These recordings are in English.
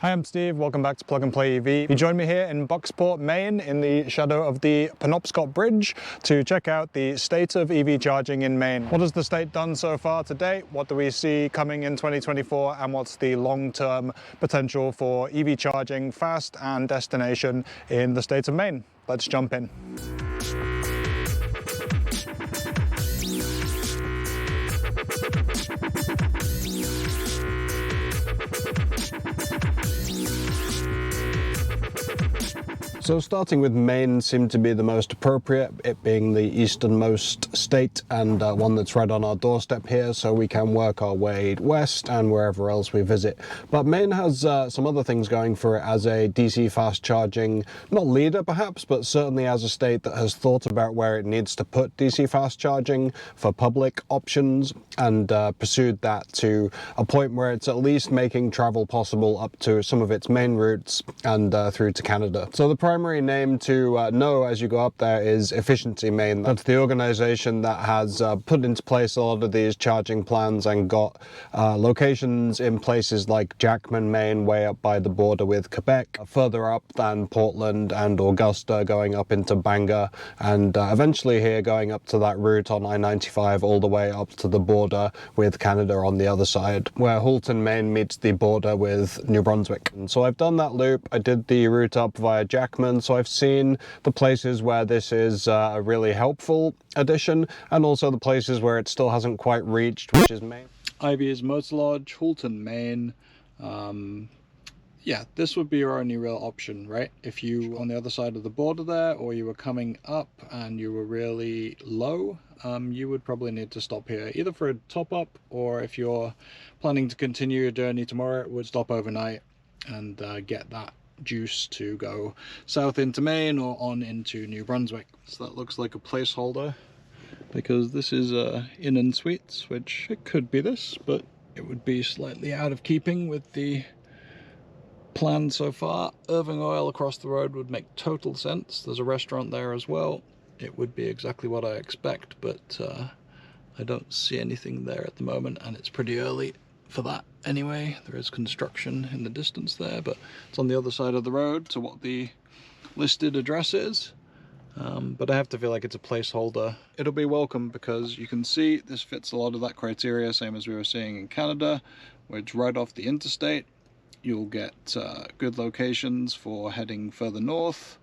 Hi, I'm Steve. Welcome back to Plug and Play EV. You join me here in Bucksport, Maine, in the shadow of the Penobscot Bridge to check out the state of EV charging in Maine. What has the state done so far to date? What do we see coming in 2024? And what's the long-term potential for EV charging fast and destination in the state of Maine? Let's jump in. So starting with Maine seemed to be the most appropriate, it being the easternmost state and one that's right on our doorstep here, so we can work our way west and wherever else we visit. But Maine has some other things going for it as a DC fast charging, not leader perhaps, but certainly as a state that has thought about where it needs to put DC fast charging for public options and pursued that to a point where it's at least making travel possible up to some of its main routes and through to Canada. So the primary name to know as you go up there is Efficiency Maine. That's the organization that has put into place a lot of these charging plans and got locations in places like Jackman, Maine, way up by the border with Quebec, further up than Portland and Augusta, going up into Bangor, and eventually here going up to that route on I-95 all the way up to the border with Canada on the other side, where Halton, Maine meets the border with New Brunswick. And so I've done that loop. I did the route up via Jackman, so I've seen the places where this is a really helpful addition, and also the places where it still hasn't quite reached, which is Maine. Ivy's Motor Lodge, Halton, Maine. Yeah, this would be your only real option, right? If you on the other side of the border there, or you were coming up and you were really low, you would probably need to stop here, either for a top-up, or if you're planning to continue your journey tomorrow, it would stop overnight and get that juice to go south into Maine or on into New Brunswick. So that looks like a placeholder, because this is Inn and Suites, which it could be this, but it would be slightly out of keeping with the plan so far. Irving Oil across the road would make total sense. There's a restaurant there as well. It would be exactly what I expect, but I don't see anything there at the moment, and it's pretty early for that anyway. There is construction in the distance there, but it's on the other side of the road to what the listed address is. But I have to feel like it's a placeholder. It'll be welcome because you can see this fits a lot of that criteria, same as we were seeing in Canada, where it's right off the interstate. You'll get good locations for heading further north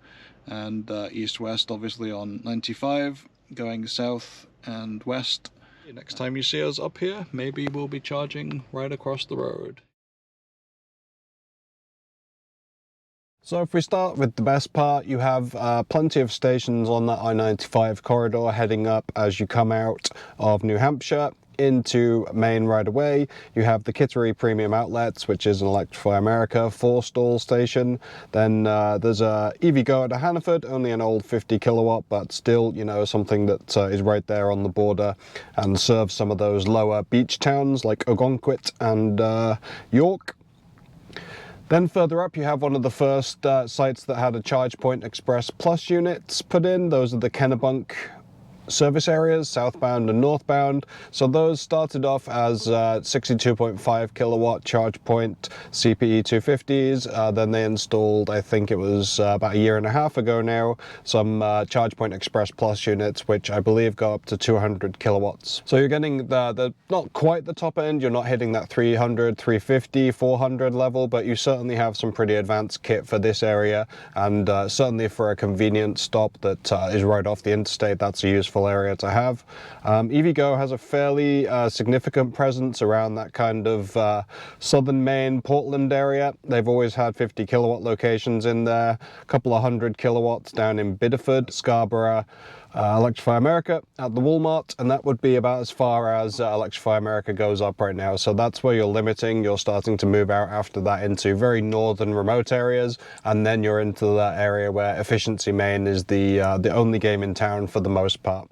and east-west, obviously on 95, going south and west. Next time you see us up here, maybe we'll be charging right across the road. So if we start with the best part, you have plenty of stations on that I-95 corridor heading up as you come out of New Hampshire into Maine right away. You have the Kittery Premium Outlets, which is an Electrify America 4-stall station. Then there's a EVgo at Hannaford, only an old 50 kilowatt, but still, you know, something that is right there on the border and serves some of those lower beach towns like Ogunquit and York. Then further up you have one of the first sites that had a ChargePoint Express Plus units put in. Those are the Kennebunk service areas, southbound and northbound. So those started off as 62.5 kilowatt ChargePoint CPE 250s. Then they installed, I think it was about a year and a half ago now, some ChargePoint Express Plus units, which I believe go up to 200 kilowatts. So you're getting the not quite the top end, you're not hitting that 300, 350, 400 level, but you certainly have some pretty advanced kit for this area, and certainly for a convenient stop that is right off the interstate, that's a useful area to have. EVgo has a fairly significant presence around that kind of southern Maine, Portland area. They've always had 50 kilowatt locations in there, a couple of 100 kilowatts down in Biddeford, Scarborough, Electrify America at the Walmart, and that would be about as far as Electrify America goes up right now. So that's where you're limiting. You're starting to move out after that into very northern remote areas, and then you're into that area where Efficiency Maine is the only game in town for the most part.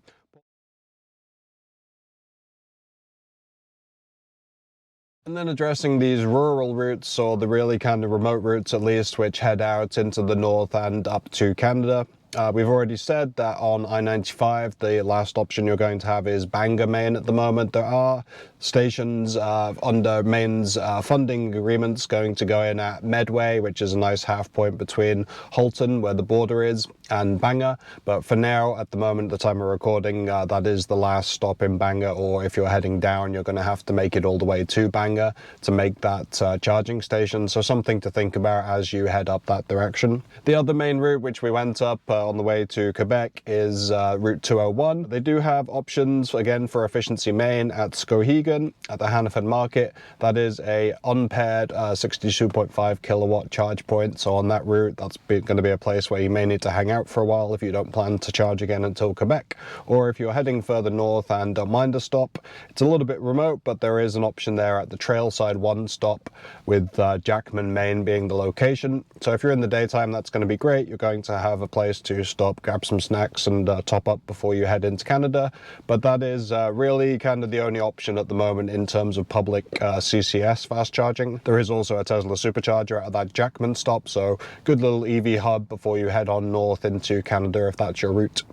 And then addressing these rural routes, or the really kind of remote routes at least, which head out into the north and up to Canada. We've already said that on I-95, the last option you're going to have is Bangor, Maine at the moment. There are stations under Maine's funding agreements going to go in at Medway, which is a nice half point between Halton, where the border is, and Bangor. But for now, at the moment, the time of recording, that is the last stop in Bangor, or if you're heading down, you're going to have to make it all the way to Bangor to make that charging station. So something to think about as you head up that direction. The other main route which we went up on the way to Quebec is Route 201. They do have options, again, for Efficiency Maine at Skowhegan at the Hannaford Market. That is a unpaired 62.5 kilowatt charge point. So on that route, that's going to be a place where you may need to hang out for a while if you don't plan to charge again until Quebec. Or if you're heading further north and don't mind a stop, it's a little bit remote, but there is an option there at the Trailside 1 stop, with Jackman, Maine being the location. So if you're in the daytime, that's going to be great. You're going to have a place to stop, grab some snacks and top up before you head into Canada. But that is really kind of the only option at the moment in terms of public CCS fast charging. There is also a Tesla Supercharger at that Jackman stop, so good little EV hub before you head on north into Canada if that's your route.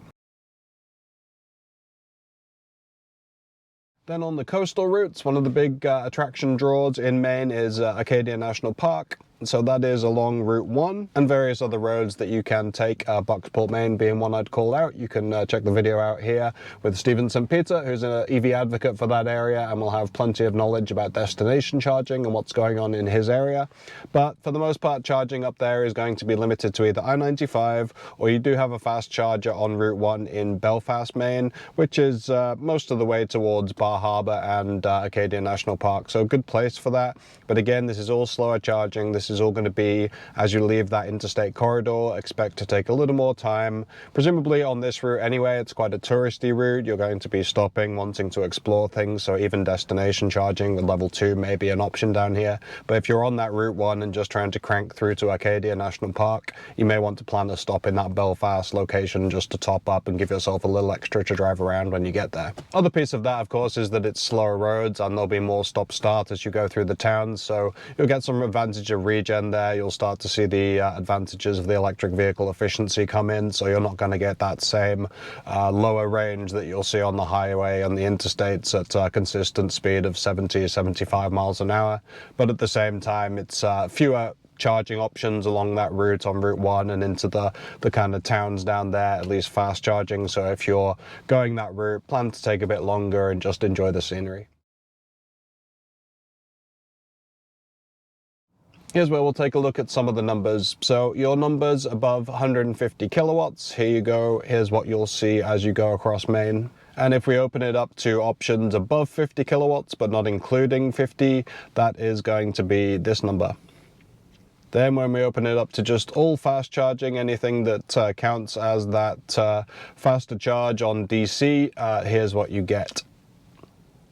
Then on the coastal routes, one of the big attraction draws in Maine is Acadia National Park. So that is along Route 1 and various other roads that you can take, Bucksport, Maine being one I'd call out. You can check the video out here with Stephen St. Peter, who's an EV advocate for that area, and will have plenty of knowledge about destination charging and what's going on in his area. But for the most part, charging up there is going to be limited to either I-95, or you do have a fast charger on Route 1 in Belfast, Maine, which is most of the way towards Bar Harbor and Acadia National Park. So a good place for that. But again, this is all slower charging. This is all going to be as you leave that interstate corridor. Expect to take a little more time. Presumably on this route anyway, it's quite a touristy route. You're going to be stopping, wanting to explore things, so even destination charging with level 2 may be an option down here. But if you're on that Route 1 and just trying to crank through to Acadia National Park, you may want to plan a stop in that Belfast location just to top up and give yourself a little extra to drive around when you get there. Other piece of that, of course, is that it's slower roads and there'll be more stop-start as you go through the towns, so you'll get some advantage of regen there. You'll start to see the advantages of the electric vehicle efficiency come in, so you're not going to get that same lower range that you'll see on the highway and the interstates at a consistent speed of 70-75 miles an hour. But at the same time, it's fewer charging options along that route on Route 1 and into the kind of towns down there, at least fast charging. So if you're going that route, plan to take a bit longer and just enjoy the scenery. Here's where we'll take a look at some of the numbers. So your numbers above 150 kilowatts, here you go. Here's what you'll see as you go across Maine. And if we open it up to options above 50 kilowatts, but not including 50, that is going to be this number. Then when we open it up to just all fast charging, anything that counts as that faster charge on DC, here's what you get.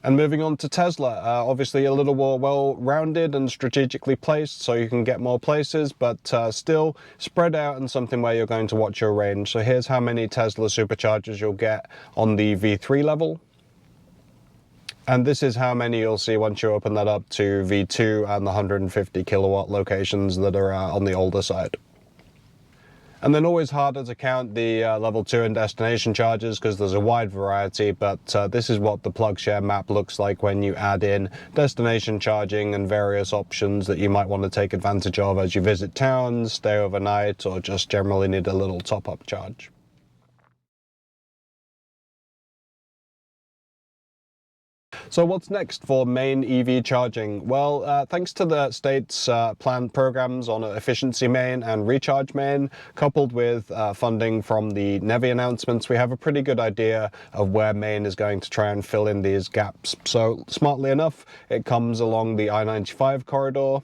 And moving on to Tesla, obviously a little more well-rounded and strategically placed, so you can get more places, but still spread out and something where you're going to watch your range. So here's how many Tesla Superchargers you'll get on the V3 level. And this is how many you'll see once you open that up to V2 and the 150 kilowatt locations that are on the older side. And then always harder to count the level 2 and destination charges because there's a wide variety, but this is what the PlugShare map looks like when you add in destination charging and various options that you might want to take advantage of as you visit towns, stay overnight, or just generally need a little top-up charge. So what's next for Maine EV charging? Well, thanks to the state's planned programs on Efficiency Maine and Recharge Maine, coupled with funding from the NEVI announcements, we have a pretty good idea of where Maine is going to try and fill in these gaps. So smartly enough, it comes along the I-95 corridor,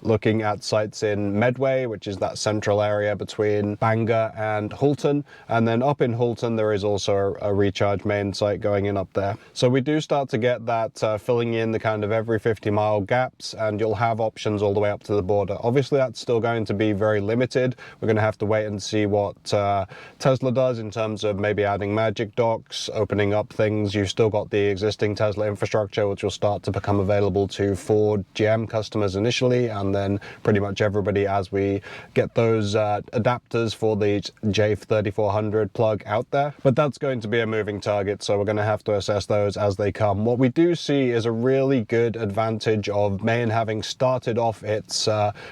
looking at sites in Medway, which is that central area between Bangor and Halton. And then up in Halton, there is also a Recharge Maine site going in up there. So we do start to get that filling in the kind of every 50-mile gaps, and you'll have options all the way up to the border. Obviously, that's still going to be very limited. We're going to have to wait and see what Tesla does in terms of maybe adding magic docks, opening up things. You've still got the existing Tesla infrastructure, which will start to become available to Ford, GM customers initially, and and then pretty much everybody as we get those adapters for the J3400 plug out there. But that's going to be a moving target, so we're going to have to assess those as they come. What we do see is a really good advantage of Maine having started off its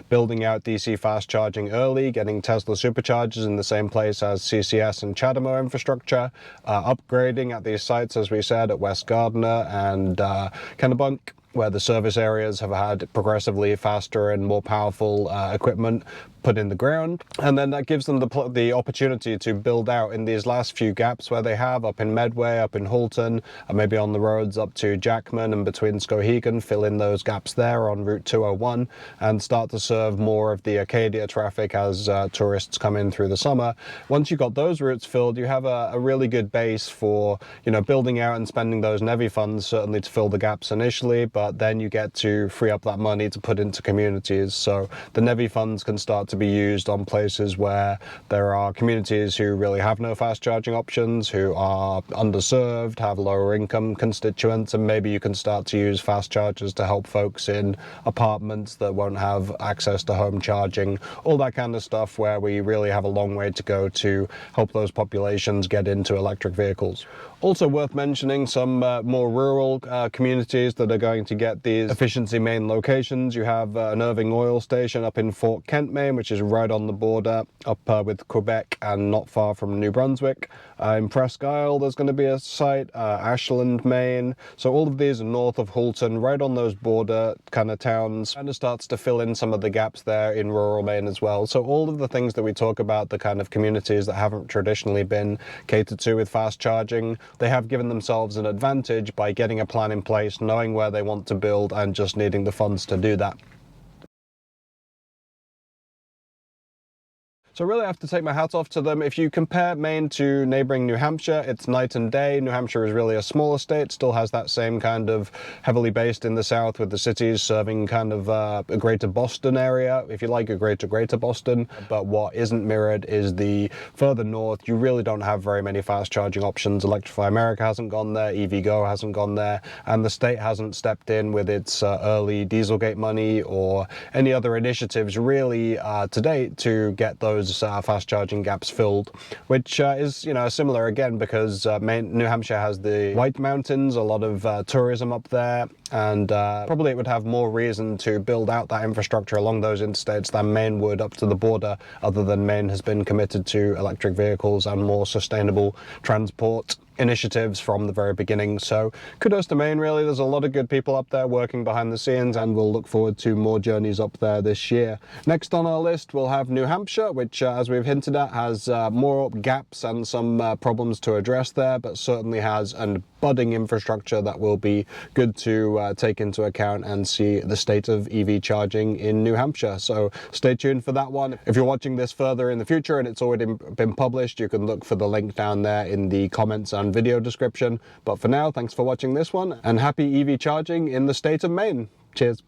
building out DC fast charging early, getting Tesla Superchargers in the same place as CCS and CHAdeMO infrastructure, upgrading at these sites, as we said, at West Gardner and Kennebunk, where the service areas have had progressively faster and more powerful equipment put in the ground, and then that gives them the opportunity to build out in these last few gaps where they have up in Medway, up in Halton, and maybe on the roads up to Jackman and between Skowhegan, fill in those gaps there on Route 201 and start to serve more of the Acadia traffic as tourists come in through the summer. Once you've got those routes filled, you have a really good base for, you know, building out and spending those NEVI funds certainly to fill the gaps initially, but then you get to free up that money to put into communities. So the NEVI funds can start to be used on places where there are communities who really have no fast charging options, who are underserved, have lower income constituents, and maybe you can start to use fast chargers to help folks in apartments that won't have access to home charging, all that kind of stuff where we really have a long way to go to help those populations get into electric vehicles. Also worth mentioning some more rural communities that are going to get these Efficiency Maine locations. You have an Irving oil station up in Fort Kent, Maine, which is right on the border up with Quebec and not far from New Brunswick. In Presque Isle there's going to be a site, Ashland, Maine. So all of these are north of Halton, right on those border kind of towns. Kind of starts to fill in some of the gaps there in rural Maine as well. So all of the things that we talk about, the kind of communities that haven't traditionally been catered to with fast charging, they have given themselves an advantage by getting a plan in place, knowing where they want to build and just needing the funds to do that. So I really have to take my hat off to them. If you compare Maine to neighboring New Hampshire, it's night and day. New Hampshire is really a smaller state, still has that same kind of heavily based in the south with the cities serving kind of a greater Boston area, if you like, a greater Boston. But what isn't mirrored is the further north, you really don't have very many fast charging options. Electrify America hasn't gone there, EVgo hasn't gone there, and the state hasn't stepped in with its early Dieselgate money or any other initiatives really to date to get those fast charging gaps filled, which is, you know, similar again because New Hampshire has the White Mountains, a lot of tourism up there, and probably it would have more reason to build out that infrastructure along those interstates than Maine would up to the border, other than Maine has been committed to electric vehicles and more sustainable transport initiatives from the very beginning. So kudos to Maine, really. There's a lot of good people up there working behind the scenes, and we'll look forward to more journeys up there this year. Next on our list we'll have New Hampshire, which as we've hinted at has more gaps and some problems to address there, but certainly has a budding infrastructure that will be good to take into account and see the state of EV charging in New Hampshire. So stay tuned for that one. If you're watching this further in the future and it's already been published, you can look for the link down there in the comments and video description. But for now, thanks for watching this one, and happy EV charging in the state of Maine. Cheers.